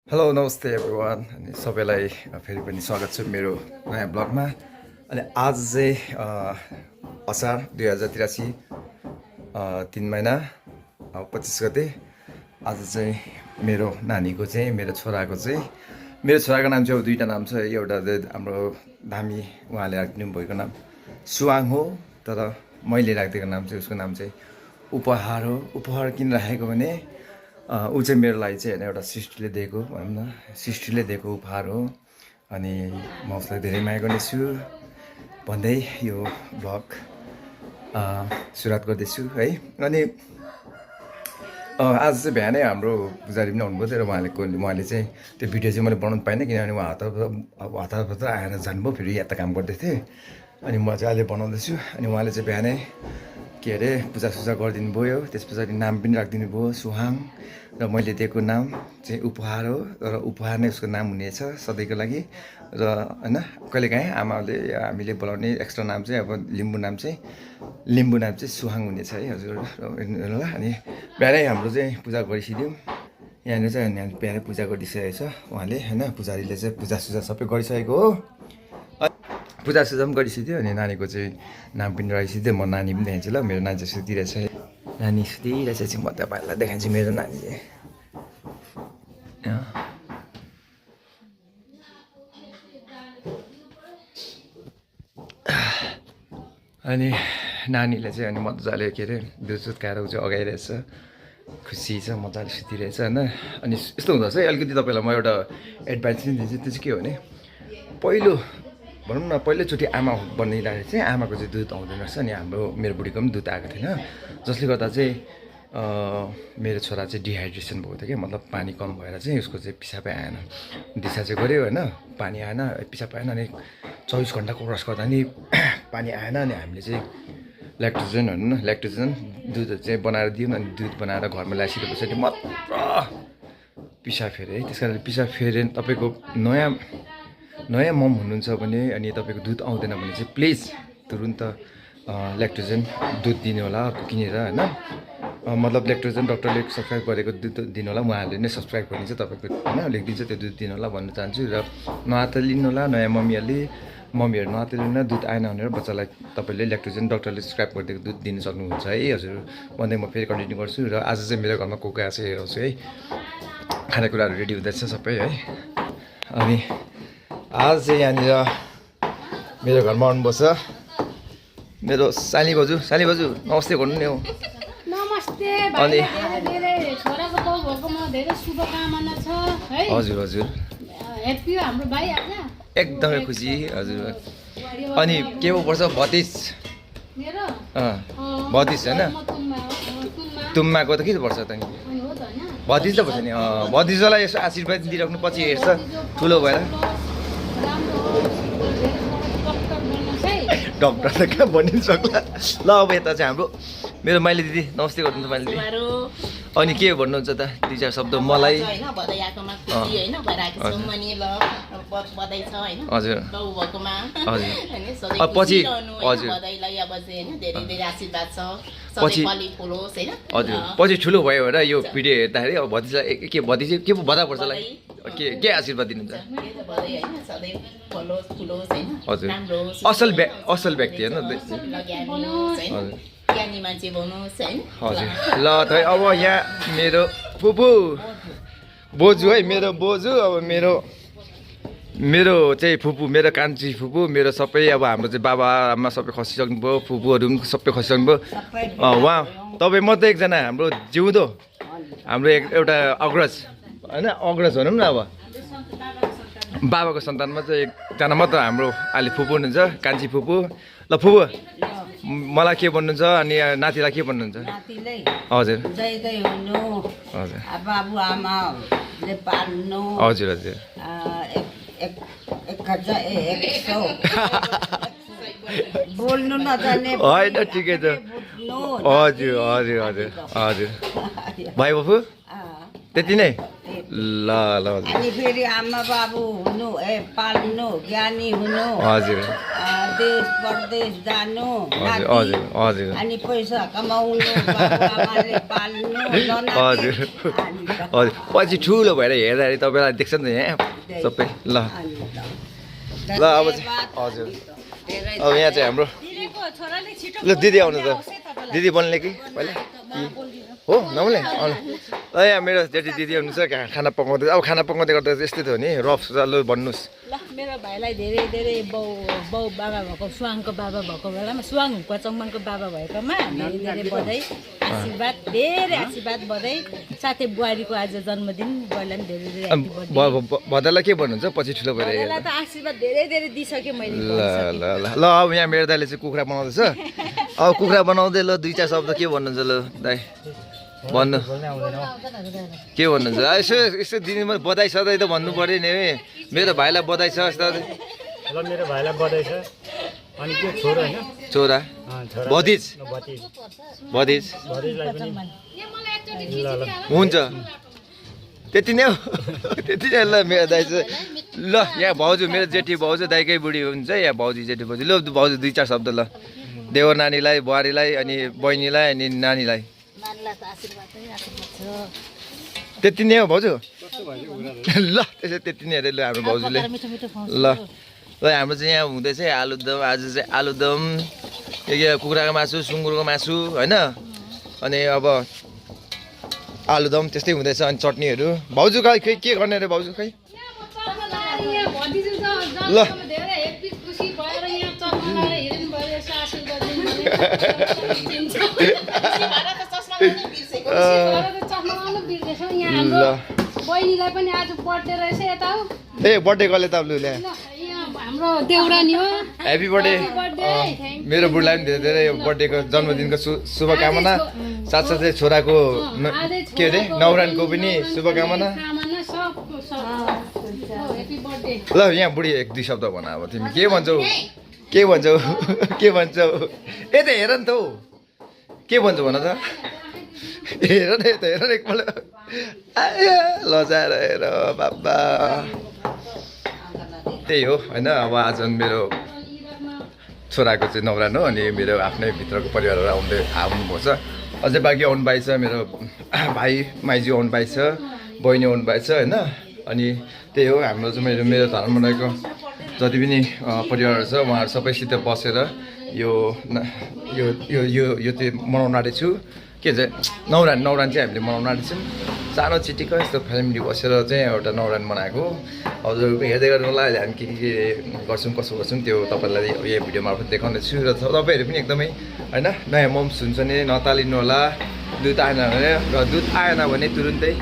Hello नमस्ते everyone अनि सबैलाई फेरि पनि स्वागत छ मेरो नयाँ ब्लगमा। अनि आज चाहिँ असार 2083 3 महिना 25 गते। आज चाहिँ मेरो नानीको चाहिँ मेरो छोराको नाम चाहिँ अब दुईवटा नाम छ। एउटा चाहिँ हाम्रो धामी उहाँले राखिदिनु भएको नाम सुवाङ हो, तर मैले राखिदिएको नाम चाहिँ उसको नाम चाहिँ उपहार हो। उपहार किन राखेको भने ऊ चाहिँ मेरो लागि चाहिँ होइन एउटा सृष्टिले दिएको भनौँ न, सृष्टिले दिएको उपहार हो। अनि म उसलाई धेरै माया गर्नेछु भन्दै यो भ्लग सुरुवात गर्दैछु है। अनि आज चाहिँ बिहानै हाम्रो पुजारी पनि आउनुभयो थियो र उहाँले चाहिँ त्यो भिडियो चाहिँ मैले बनाउनु पाइनँ, किनभने उहाँ हतारबाट आएर जानुभयो, फेरि यहाँ त काम गर्दै थिएँ। अनि म चाहिँ अहिले बनाउँदैछु। अनि उहाँले चाहिँ बिहानै के अरे पूजासुजा गरिदिनु भयो। त्यस पछाडि नाम पनि राखिदिनु भयो सुहाङ, र मैले दिएको नाम चाहिँ उपहार हो। र उपहार नै उसको नाम हुनेछ सधैँको लागि। र होइन कहिलेकाहीँ आमाले हामीले बोलाउने एक्स्ट्रा नाम चाहिँ अब लिम्बू नाम चाहिँ सुहाङ हुनेछ है हजुर ल। अनि बिहानै हाम्रो चाहिँ पूजा गरिसक्यौँ यहाँनिर चाहिँ। अनि बिहानै पूजा गरिसकेको छ उहाँले होइन, पुजारीले चाहिँ पूजासुजा सबै गरिसकेको हो। पूजासुजा पनि गरिसक्यो। अनि नानीको चाहिँ नाम पनि राखिसक्यो। म नानी पनि देखाउँछु ल। मेरो नानी चाहिँ सुतिरहेछ, नानी सुतिरहेछ चाहिँ म तपाईँहरूलाई देखाउँछु मेरो नानी चाहिँ। अनि नानीलाई चाहिँ अनि मजाले के अरे दुधसुध खाएर ऊ चाहिँ अगाइरहेछ, खुसी छ, मजाले सुतिरहेछ होइन। अनि यस्तो हुँदो रहेछ है, अलिकति तपाईँलाई म एउटा एडभाइस पनि दिन्छु। त्यो चाहिँ के हो भने भनौँ न पहिलोचोटि आमा बनिँदाखेरि चाहिँ आमाको चाहिँ दुध आउँदैन रहेछ। अनि मेरो बुढीको पनि दुध आएको थिएन, जसले गर्दा चाहिँ मेरो छोरा चाहिँ डिहाइड्रेसन भएको थियो क्या, मतलब पानी कम भएर चाहिँ उसको चाहिँ पिसाबै आएन। दिसा चाहिँ गऱ्यो होइन, पानी आएन, पिसाब आएन। अनि 24 घन्टा क्रस गर्दा नि पानी आएन। अनि हामीले चाहिँ ल्याक्टोजन दुध चाहिँ बनाएर दियौँ। अनि दुध बनाएर घरमा ल्याइसके पछाडि मात्र पिसाब फेऱ्यो है। त्यस कारण पिसाब फेऱ्यो तपाईँको नयाँ मम हुनुहुन्छ भने अनि तपाईँको दुध आउँदैन भने चाहिँ प्लिज तुरुन्त ल्याक्टोजन दुध दिनु होला किनेर होइन। मतलब ल्याक्टोजन डक्टरले सब्सक्राइब गरेको दुध दिनु होला, उहाँहरूले नै सब्सक्राइब गरिदिन्छ तपाईँको होइन, लेखिदिन्छ त्यो दुध दिनु होला भन्न चाहन्छु। र नआत्तिनु होला, नयाँ मम्मीहरू नआत्तिनु, दुध आएन भनेर बच्चालाई तपाईँले ल्याक्टोजन डक्टरले सब्सक्राइब गरिदिएको दुध दिनु सक्नुहुन्छ है हजुर भन्दै म फेरि कन्टिन्यू गर्छु। र आज चाहिँ मेरो घरमा को आएको छ हेर्छु है, खानेकुराहरू रेडी हुँदैछ सबै है। अनि आज चाहिँ यहाँनिर मेरो घरमा आउनुभएको छ मेरो साली बजू नमस्ते भन्नु नि हो। नमस्ते अनि छोराको बाउ भएकोमा धेरै शुभकामना छ है। हजुर हजुर ह्याप्पी हाम्रो भाइ आज एकदमै खुसी हजुर। अनि के पो पर्छ 32 मेरो 32 होइन, तुम्माको त के पर्छ त नि 32 त पर्छ नि। 32लाई यसो आशीर्वाद दिइराख्नु, पछि हेर्छ ठुलो भएर डक्टर त कहाँ भनिनु सक्ला। ल अब यता चाहिँ हाम्रो मेरो माइली दिदी नमस्ते गर्नुहुन्छ माइली दिदी। अनि के भन्नुहुन्छ त दुई चार शब्द मलाई? हजुर हजुर पछि हजुर हजुर पछि ठुलो भयो भनेर यो भिडियो हेर्दाखेरि अब भतिजालाई भतिजी के पो भदा पर्छलाई के आशीर्वाद दिनुहुन्छ? हजुर असल व्यक्ति होइन हजुर हजुर। ल त अब यहाँ मेरो फुपू बोजू है, मेरो बोजू अब मेरो चाहिँ फुपू, मेरो कान्छी फुपू, मेरो सबै अब हाम्रो चाहिँ बाबा आमा सबै खसिसक्नुभयो, फुपूहरू पनि सबै खसिसक्नुभयो। उहाँ तपाईँ मात्रै एकजना हाम्रो जिउँदो, हाम्रो एउटा अग्रज होइन, अग्रज भनौँ न। अब बाबाको सन्तानमा चाहिँ एकजना मात्र हाम्रो अहिले फुपू हुनुहुन्छ, कान्छी फुपू। ल फुपू मलाई के भन्नुहुन्छ अनि नातिलाई के भन्नुहुन्छ? हजुर हजुर हजुर हजुर बोल्नु नजाने होइन ठिकै छ हजुर हजुर हजुर हजुर भाइ बाबु त्यति नै ल ल हजुर अनि फेरि आमा बाबु हुनु पाल्नु ज्ञानी हुनु हजुर देश परदेश जानु हजुर हजुर हजुर अनि पैसा कमाउनु बाबुआमाले पाल्नु हजुर हजुर पछि ठुलो भएर हेर्दाखेरि तपाईँलाई देख्छ नि त यहाँ सबै ल ल अब चाहिँ हजुर अब यहाँ चाहिँ हाम्रो ल दिदी आउनु त दिदी बोल्ने कि पहिला हो नबोल्ने आउनु ल यहाँ मेरो जेठी दिदी हुनुहुन्छ खाना पकाउँदै अब खाना पकाउँदै गर्दा यस्तै त हो नि रफ ल भन्नुहोस् ल मेरो भाइलाई धेरै धेरै बाउ बाबा भएको स्वाङको बाबा भएको बेलामा स्वाङ हुक्का बाबा भएकोमा धेरै धेरै बधाई आशीर्वाद धेरै आशीर्वाद बधाई साथै बुहारीको आज जन्मदिन बुहारीलाई पनि धेरै धेरै ह्याप्पी बर्थडे भदालाई के भन्नुहुन्छ पछि ठुलो भएर बुहारीलाई त आशीर्वाद धेरै धेरै दिइसकेँ मैले ल ल ल ल अब यहाँ मेरो दाइले चाहिँ कुखुरा बनाउँदैछ अब कुखुरा बनाउँदै ल दुई चार शब्द के भन्नुहुन्छ ल दाइ भन्नु के भन्नुहुन्छ यसो यसो दिनमा बधाई सधैँ त भन्नु पऱ्यो नि मेरो भाइलाई बधाई छ ल मेरो भाइलाई बधाई छ अनि के छोरा हैन छोरा भतिज भतिज भतिजलाई पनि ल ल हुन्छ त्यति नै हो त्यति नै ल मेरो दाइ चाहिँ ल यहाँ भाउजू मेरो जेठी भाउजू दाइकै बुढी हुन्छ यहाँ भाउजू जेठी भाउजू ल भाउजू दुई चार शब्द ल देवर नानीलाई बुहारीलाई अनि बहिनीलाई अनि नानीलाई त्यति नै हो भाउजू ल त्यसै त्यति नै अरे ल हाम्रो भाउजूले ल ल हाम्रो चाहिँ यहाँ हुँदैछ आलुदम आज चाहिँ आलुदम के कुखुराको मासु सुँगुरको मासु होइन अनि अब आलुदम त्यस्तै हुँदैछ अनि चटनीहरू भाउजू खै के गर्ने अरे भाउजू खै ल बहिनीलाई पनि आज बर्थडे रहेछ यता हो ए बर्थडे कहिले त लु ल्या हाम्रो देउरानी हो ह्याप्पी बर्थडे मेरो बुढीलाई पनि धेरै धेरै बर्थडेको जन्मदिनको शुभकामना साथसाथै छोराको के अरे नौरानको पनि शुभकामना ल यहाँ बुढी एक दुई शब्द भन अब तिमी के भन्छौ के भन्छौ के भन्छौ ए त हेर नि त हौ के भन्छौ भन त हेर न यता हेर न एकपल्ट लजाएर हेर बाबा त्यही हो होइन अब आज मेरो छोराको चाहिँ नौरान हो अनि मेरो आफ्नै भित्रको परिवारहरू आउनुभएको छ अझै बाँकी आउनु पाइ छ मेरो भाइ माइजू आउनु पाइ छ बहिनी आउनु पाइ छ होइन अनि त्यही हो हाम्रो चाहिँ मेरो धर्मको जति पनि परिवारहरू छ उहाँहरू सबैसित बसेर यो चाहिँ मनाउन आँटेछु के चाहिँ नौरान चाहिँ हामीले मनाउन आँटेछौँ सानो चिटिक्क यस्तो फ्यामिली बसेर चाहिँ एउटा नौरान मनाएको हजुर हेर्दै गर्नु होला अहिले हामी के गर्छौँ कसो गर्छौँ त्यो तपाईँलाई यही भिडियो मार्फत देखाउनेछु र तपाईँहरू पनि एकदमै होइन नयाँ मोम्स हुन्छ नि नतालिनु होला दुध आएन भने र दुध आएन भने तुरुन्तै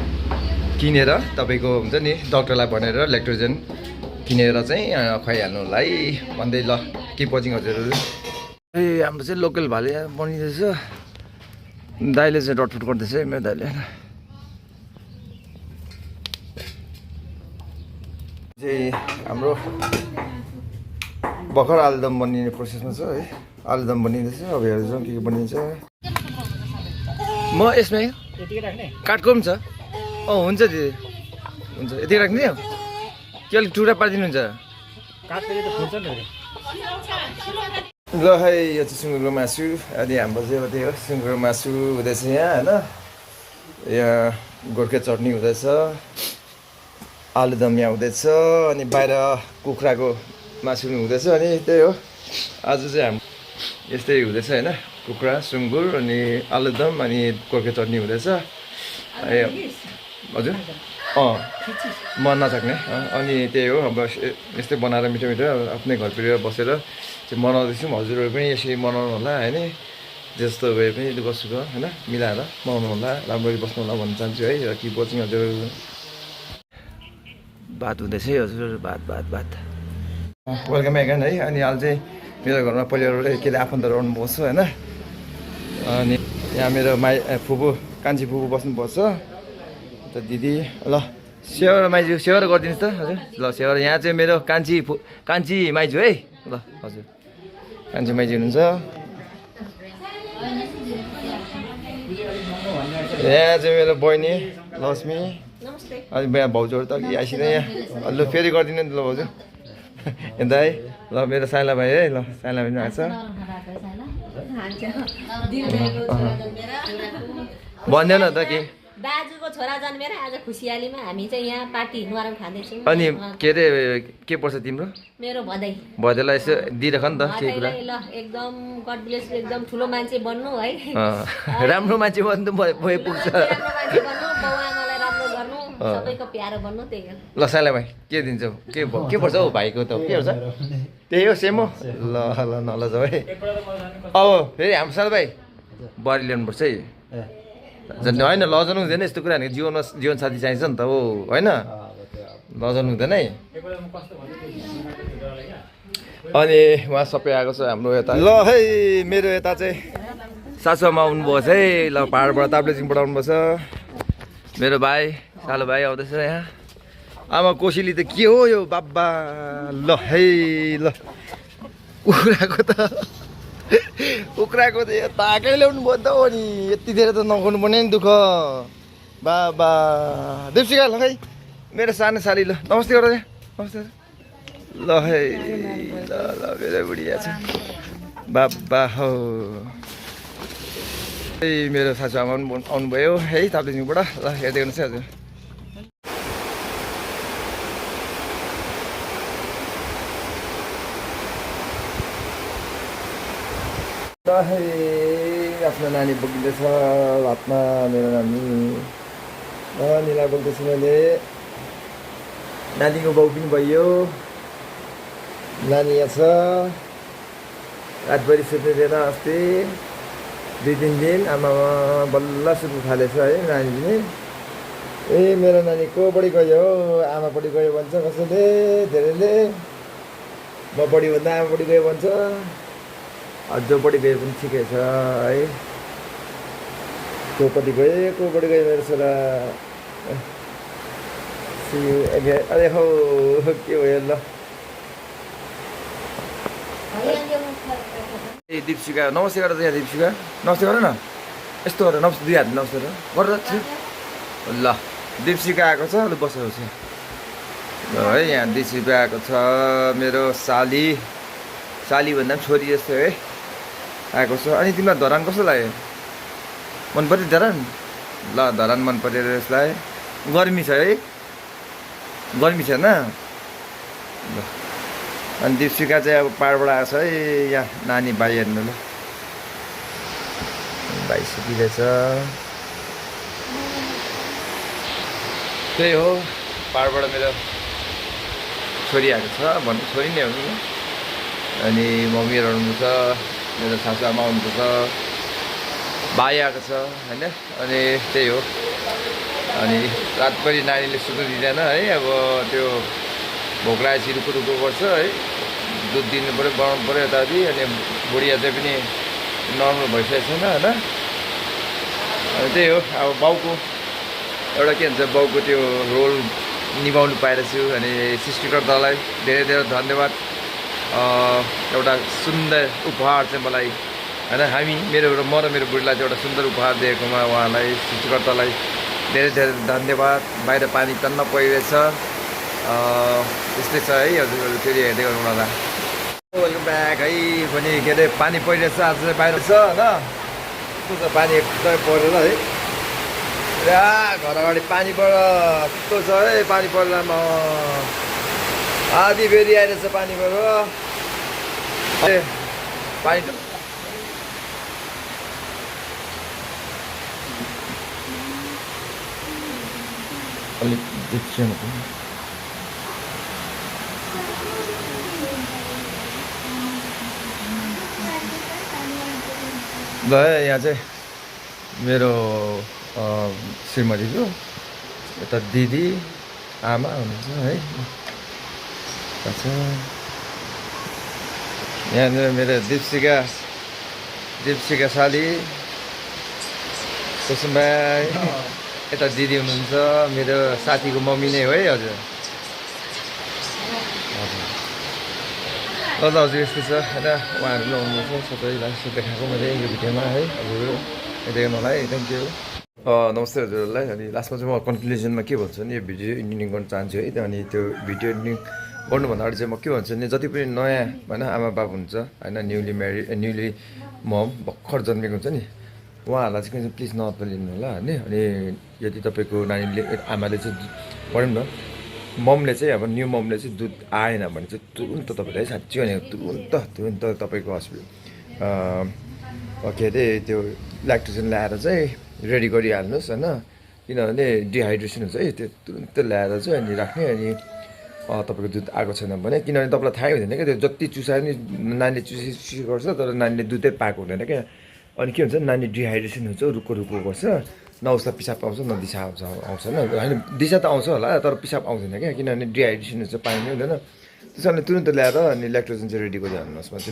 किनेर तपाईँको हुन्छ नि डक्टरलाई भनेर ल्याक्टोजेन किनेर चाहिँ खुवाइहाल्नु होला है भन्दै ल के पचिङ हजुरहरू ए हाम्रो चाहिँ लोकल भाले बनिँदैछ दाइले चाहिँ डटफुट गर्दैछ है मेरो दाइले चाहिँ हाम्रो भर्खर आलुदम बनिने प्रोसेसमा छ है आलुदम बनिँदैछ अब हेर्छौँ के बनिन्छ म यसमै काठको पनि छ हुन्छ दिदी हुन्छ यति राख्ने के अलिक टुक्रा पारिदिनुहुन्छ ल है यो चाहिँ सुँगुरको मासु अनि हाम्रो चाहिँ अब त्यही हो सुँगुरको मासु हुँदैछ यहाँ होइन यहाँ गोर्खे चटनी हुँदैछ आलुदम यहाँ हुँदैछ अनि बाहिर कुखुराको मासु पनि हुँदैछ अनि त्यही हो आज चाहिँ हाम्रो यस्तै हुँदैछ होइन कुखुरा सुँगुर अनि आलुदम अनि गोर्खे चटनी हुँदैछ हजुर मन नसक्ने अनि त्यही हो अब यस्तै बनाएर मिठो मिठो आफ्नै घर परिवार बसेर चाहिँ मनाउँदैछौँ हजुरहरू पनि यसरी मनाउनु होला होइन जस्तो भए पनि दुःख सुख होइन मिलाएर मनाउनु होला राम्ररी बस्नु होला भन्न चाहन्छु है र कि बचिङ हजुर भात हुँदैछ है हजुर भात वेलकम एगेन है अनि अहिले चाहिँ मेरो घरमा परिवारबाट के अरे आफन्तहरू आउनुभएको छ होइन अनि यहाँ मेरो फुपू कान्छी फुपू बस्नुभएको छ त दिदी ल सेवा माइजू सेवा गरिदिनुहोस् त हजुर ल सेवा यहाँ चाहिँ मेरो कान्छी माइजू है ल हजुर कान्छी माइजू हुनुहुन्छ यहाँ चाहिँ मेरो बहिनी लक्ष्मी अनि बिहा भाउजूहरू त अघि आइसिँदै यहाँ ल फेरि गरिदिनु नि ल भाउजू यता है ल मेरो साइला भाइ है ल साइला भाइ पनि आएको छ भन्दैन त के दाजुको छोरा जन्मेर आज खुसियालीमा हामी चाहिँ यहाँ पार्टी नुहारम खाँदैछौँ। अनि के अरे के पर्छ तिम्रो मेरो भदै भदैलाई यसो दिइराख नि त केही कुरा ल एकदम गड ब्लेस एकदम ठुलो मान्छे बन्नु है राम्रो मान्छे बन्नु भए पुग्छ राम्रो मान्छे बन्नु बाउ आमालाई राम्रो गर्नु सबैको प्यारो बन्नु त्यही हो। ल साइला भाइ के दिन्छौ के पर्छ हौ भाइको त के पर्छ त्यही हो सेम हो ल ल नलजाऊ है अब फेरि हाम्रो साल भाइ बुहारी ल्याउनुपर्छ है झन् होइन लजाउनु हुँदैन यस्तो कुरा भनेको जीवनसाथी चाहिन्छ नि त हो होइन लजाउनु हुँदैन है अनि उहाँ सबै आएको छ हाम्रो यता ल है मेरो यता चाहिँ सासुमा आउनुभएको छ है ल पाहाडबाट ताप्लेजुङबाट आउनुभएको छ मेरो भाइ सालो भाइ आउँदैछ यहाँ आमा कोसेली त के हो यो बाबा ल है ल कुखुराको त यो ताकै ल्याउनु भयो त हो नि यति धेरै त नखाउनु पर्ने नि दुःख बाबा देवसिका ल खै मेरो सानो साली ल नमस्ते गर नमस्ते ल है ल ल मेरो बुढिया छ बाबा हौ है मेरो सासुआमा पनि आउनुभयो है ताप्लेजुङबाट ल हेर्दै गर्नुहोस् है हजुर आफ्नो नानी बोकिँदैछ हातमा मेरो नानी नानीलाई बोक्दैछु मैले नानीको बाउ पनि भइयो नानी यहाँ छ रातभरि सुत्नु दिएन अस्ति 2-3 दिन आमामा बल्ल सुत्नु थालेछ है नानी पनि ए मेरो नानी कोपट्टि गयो आमापट्टि गयो भन्छ कसैले धेरैले मपट्टि भन्दा आमापट्टि गयो भन्छ जोपट्टि गए पनि ठिकै छ है कोपट्टि गए मेरो छोरा अरे हौ के भयो ल ए दिपसिका नमस्ते गर यहाँ दिपसिका नमस्ते गर न यस्तो गर नमस्ते 2 हात नमस्ते गर ल दिपसिका आएको छ ल बसेको छ ल है यहाँ दिपसिका आएको छ मेरो साली भन्दा पनि छोरी जस्तो है आएको छ अनि तिमीलाई धरान कस्तो लाग्यो मन पऱ्यो धरान ल धरान मन पऱ्यो यसलाई गर्मी छ है गर्मी छैन ल अनि दिपसिका चाहिँ अब पाहाडबाट आएको छ है यहाँ नानी भाइ हेर्नु ल भाइ सुतिरहेछ त्यही हो पाहाडबाट मेरो छोरी आएको छ भन्नु छोरी नै हो नि अनि मम्मीहरू आउनुहुन्छ मेरो सासुआमा आउनुहुन्छ भाइ आएको छ होइन अनि त्यही हो अनि रातभरि नानीले सुत्नु दिँदैन है अब त्यो भोक लागेपछि रुको गर्छ है दुध दिनु पऱ्यो बनाउनु पऱ्यो यताउति अनि बुढिया चाहिँ पनि नर्मल भइसकेको छैन होइन अनि त्यही हो अब बाउको एउटा के भन्छ बाउको त्यो रोल निभाउनु पाइरहेछु अनि सृष्टिकर्तालाई धेरै धेरै धन्यवाद एउटा सुन्दर उपहार चाहिँ मलाई होइन हामी म र मेरो बुढीलाई चाहिँ एउटा सुन्दर उपहार दिएकोमा उहाँलाई सृष्टिकर्तालाई धेरै धेरै धन्यवाद बाहिर पानी टन्न परिरहेछ त्यस्तै छ है हजुरहरू फेरि हेर्दै गर्नु होला वेलकम ब्याक है पनि के अरे पानी परिरहेछ आज चाहिँ बाहिर छ होइन कस्तो छ पानी एकदमै परेर है पुरा घर अगाडि पानी परेर कस्तो छ है पानी परेरमा आधी फेरि आइरहेछ पानी परेर पानी अलिक देख्छौँ ल यहाँ चाहिँ मेरो श्रीमतीको यता दिदी आमा हुनुहुन्छ है यहाँनिर मेरो दिपसिका साली कुसुम भाइ यता दिदी हुनुहुन्छ मेरो साथीको मम्मी नै हो है हजुर ल हजुर यस्तो छ होइन उहाँहरू पनि आउनुहुन्छ सबैलाई देखाएको मैले यो भिडियोमा है हजुर हेर्दै गर्नु होला है थ्याङ्क यू नमस्ते हजुरहरूलाई। अनि लास्टमा चाहिँ म कन्क्लुजनमा के भन्छु भने यो भिडियो इन्डिङ गर्न चाहन्छु है। अनि त्यो भिडियो इन्डिङ गर्नुभन्दा अगाडि चाहिँ म के भन्छु भने जति पनि नयाँ होइन आमा बाबु हुन्छ होइन न्युली मम भर्खर जन्मेको हुन्छ नि उहाँहरूलाई चाहिँ प्लिज नअत्तालिनु होला होइन। अनि यदि तपाईँको नानीले आमाले चाहिँ भनौँ न ममले चाहिँ अब न्यू ममले चाहिँ दुध आएन भने चाहिँ तुरुन्त तपाईँलाई साँच्चै भनेको तुरुन्त तपाईँको के अरे त्यो ल्याक्टोजन ल्याएर चाहिँ रेडी गरिहाल्नुहोस् होइन। किनभने डिहाइड्रेसन हुन्छ है त्यो तुरुन्त ल्याएर चाहिँ अनि राख्ने। अनि तपाईँको दुध आएको छैन भने किनभने तपाईँलाई थाहै हुँदैन क्या त्यो जति चुसायो नि नानीले चुसी गर्छ तर नानीले दुधै पाएको हुँदैन क्या। अनि के हुन्छ नानी डिहाइड्रेसन हुन्छ रुक्को गर्छ न उसलाई पिसाब आउँछ न दिसा आउँछ होइन। दिसा त आउँछ होला तर पिसाब आउँदैन क्या किनभने डिहाइड्रेसन हुन्छ पानी नै हुँदैन। त्यस कारणले तुरन्त ल्याएर अनि ल्याक्टोजन चाहिँ रेडी गरिहाल्नुहोस् भन्छ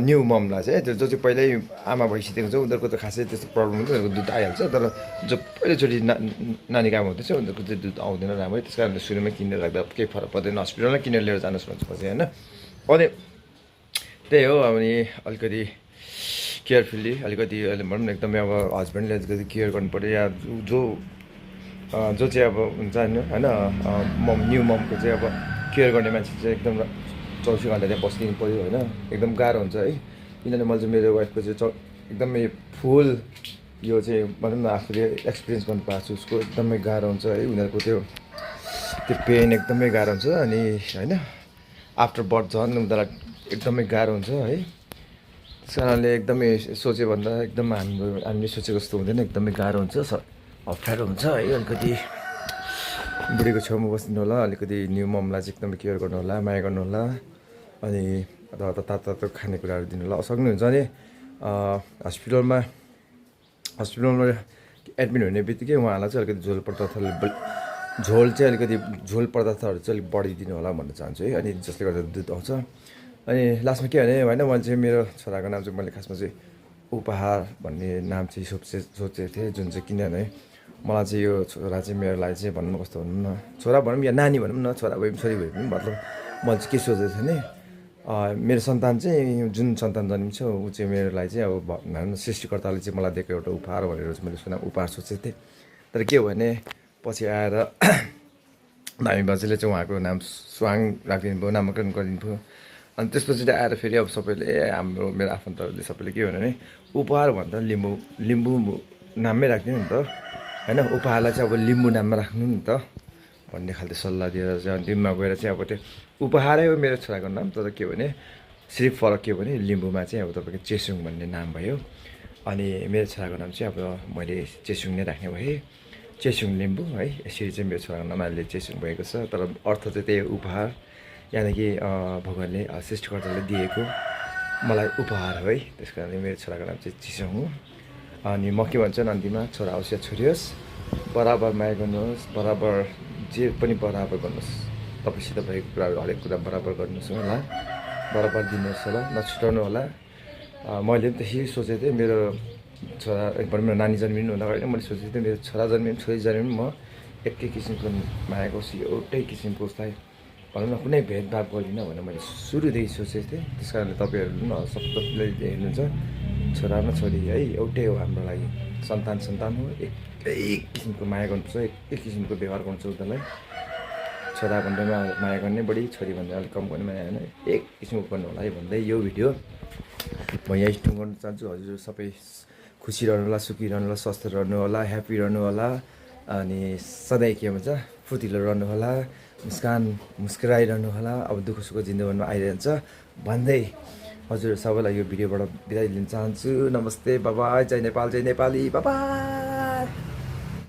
न्यू ममलाई चाहिँ त्यो जो चाहिँ पहिल्यै आमा भइसकेको हुन्छ उनीहरूको त खासै त्यस्तो प्रब्लम हुन्छ उनीहरूको दुध आइहाल्छ। तर जो पहिलोचोटि नानी काम हुँदैछ उनीहरूको चाहिँ दुध आउँदैन राम्रै। त्यस कारणले सुरुमै किनेर राख्दा केही फरक पर्दैन हस्पिटलमा किनेर लिएर जानुहोस् भन्छ पछि होइन। अनि त्यही हो अनि अलिकति केयरफुल्ली अलिकति अहिले भनौँ न एकदमै अब हस्बेन्डले अलिकति केयर गर्नु पऱ्यो या जो चाहिँ अब हुन्छ होइन मम न्यू ममको चाहिँ अब केयर गर्ने मान्छे चाहिँ एकदम 24 घन्टा त्यहाँ बस्दिनु पऱ्यो होइन। एकदम गाह्रो हुन्छ है किनभने मैले चाहिँ मेरो वाइफको चाहिँ एकदमै फुल यो चाहिँ भनौँ न आफूले एक्सपिरियन्स गर्नु पाएको छु उसको एकदमै गाह्रो हुन्छ है उनीहरूको त्यो पेन एकदमै गाह्रो हुन्छ। अनि होइन आफ्टर बर्थ झन् उनीहरूलाई एकदमै गाह्रो हुन्छ है। त्यस कारणले एकदमै सोच्यो भन्दा एकदम हामीले सोचेको जस्तो हुँदैन एकदमै गाह्रो हुन्छ अप्ठ्यारो हुन्छ है। अलिकति बुढीको छेउमा बस्दिनु होला अलिकति न्यू ममलाई चाहिँ एकदमै केयर गर्नु होला माया गर्नु होला। अनि तातो खानेकुराहरू दिनु होला सक्नुहुन्छ भने हस्पिटलमा एडमिट हुने बित्तिकै उहाँहरूलाई चाहिँ अलिकति झोल पदार्थहरू चाहिँ अलिक बढिदिनु होला भन्न चाहन्छु है। अनि जसले गर्दा दुध आउँछ। अनि लास्टमा के भने होइन मैले चाहिँ मेरो छोराको नाम चाहिँ मैले खासमा चाहिँ उपहार भन्ने नाम चाहिँ सोचेको थिएँ जुन चाहिँ किनभने मलाई चाहिँ यो छोरा चाहिँ मेरो लागि चाहिँ भनौँ कस्तो भनौँ न छोरा भनौँ या नानी भनौँ न छोरा भए पनि छोरी भए पनि मतलब मैले चाहिँ के सोचेको थिएँ भने मेरो सन्तान चाहिँ जुन सन्तान जन्मिन्छ ऊ चाहिँ मेरो लागि चाहिँ अब भनौँ न सृष्टिकर्ताले चाहिँ मलाई दिएको एउटा उपहार भनेर चाहिँ मैले सुना उपहार सोचेको थिएँ। तर के हो भने पछि आएर धामी बाजेले चाहिँ उहाँको नाम स्वाङ राखिदिनु भयो नामाकरण गरिदिनु भयो। अनि त्यसपछि चाहिँ आएर फेरि अब सबैले मेरो आफन्तहरूले सबैले के भन्यो भने उपहार भन्दा लिम्बू नाममै राखिदिनु नि त होइन उपहारलाई चाहिँ अब लिम्बू नाममा राख्नु नि त भन्ने खालको सल्लाह दिएर चाहिँ अन्तिममा गएर चाहिँ अब त्यो उपहारै हो मेरो छोराको नाम। तर के भने सिर्फ फरक के भने लिम्बूमा चाहिँ अब तपाईँको चेसुङ भन्ने नाम भयो। अनि मेरो छोराको नाम चाहिँ अब मैले चेसुङ नै राख्ने भएँ चेसुङ लिम्बू है। यसरी चाहिँ मेरो छोराको नाम अहिले चेसुङ भएको छ। तर अर्थ चाहिँ त्यही उपहार यानि कि भगवान्ले सृष्टिकर्ताले दिएको मलाई उपहार हो है। त्यस कारणले मेरो छोराको नाम चाहिँ चिसुङ हो। अनि म के भन्छु अन्तिममा छोरा होस् या छोरी होस् बराबर माया गर्नुहोस् बराबर जे पनि बराबर गर्नुहोस् तपाईँसित भएको कुराहरू हरेक कुरा बराबर गर्नुहोस् होला बराबर दिनुहोस् होला नछुटाउनु होला। मैले पनि त्यसरी सोचेको थिएँ मेरो छोरा भनौँ न नानी जन्मिनु हुँदा अगाडि मैले सोचेको थिएँ मेरो छोरा जन्मिनु छोरी जन्मिनु म एकै किसिमको माया गर्छु एउटै किसिमको उसलाई भनौँ न कुनै भेदभाव गरिनँ भनेर मैले सुरुदेखि सोचेको थिएँ। त्यस कारणले तपाईँहरू न सबैले हेर्नुहुन्छ छोरा न छोरी है एउटै हो हाम्रो लागि सन्तान हो एकै किसिमको माया गर्नुपर्छ एकै किसिमको व्यवहार गर्नुपर्छ उनीहरूलाई छोरा भन्दैमा माया गर्ने बढी छोरी भन्दा अलिक कम गर्ने माया होइन एक किसिमको गर्नु होला है भन्दै यो भिडियो म यहाँ स्टुङ गर्न चाहन्छु। हजुर सबै खुसी रहनु होला सुखी रहनु होला स्वस्थ रहनु होला ह्याप्पी रहनु होला अनि सधैँ के भन्छ फुर्तिलो रहनु होला मुस्कुराइरहनु होला। अब दुःख सुख जिन्दगीमा आइरहन्छ भन्दै हजुर सबैलाई यो भिडियोबाट बिदा लिन चाहन्छु। नमस्ते बाबाई जय नेपाल जय नेपाली बाबा।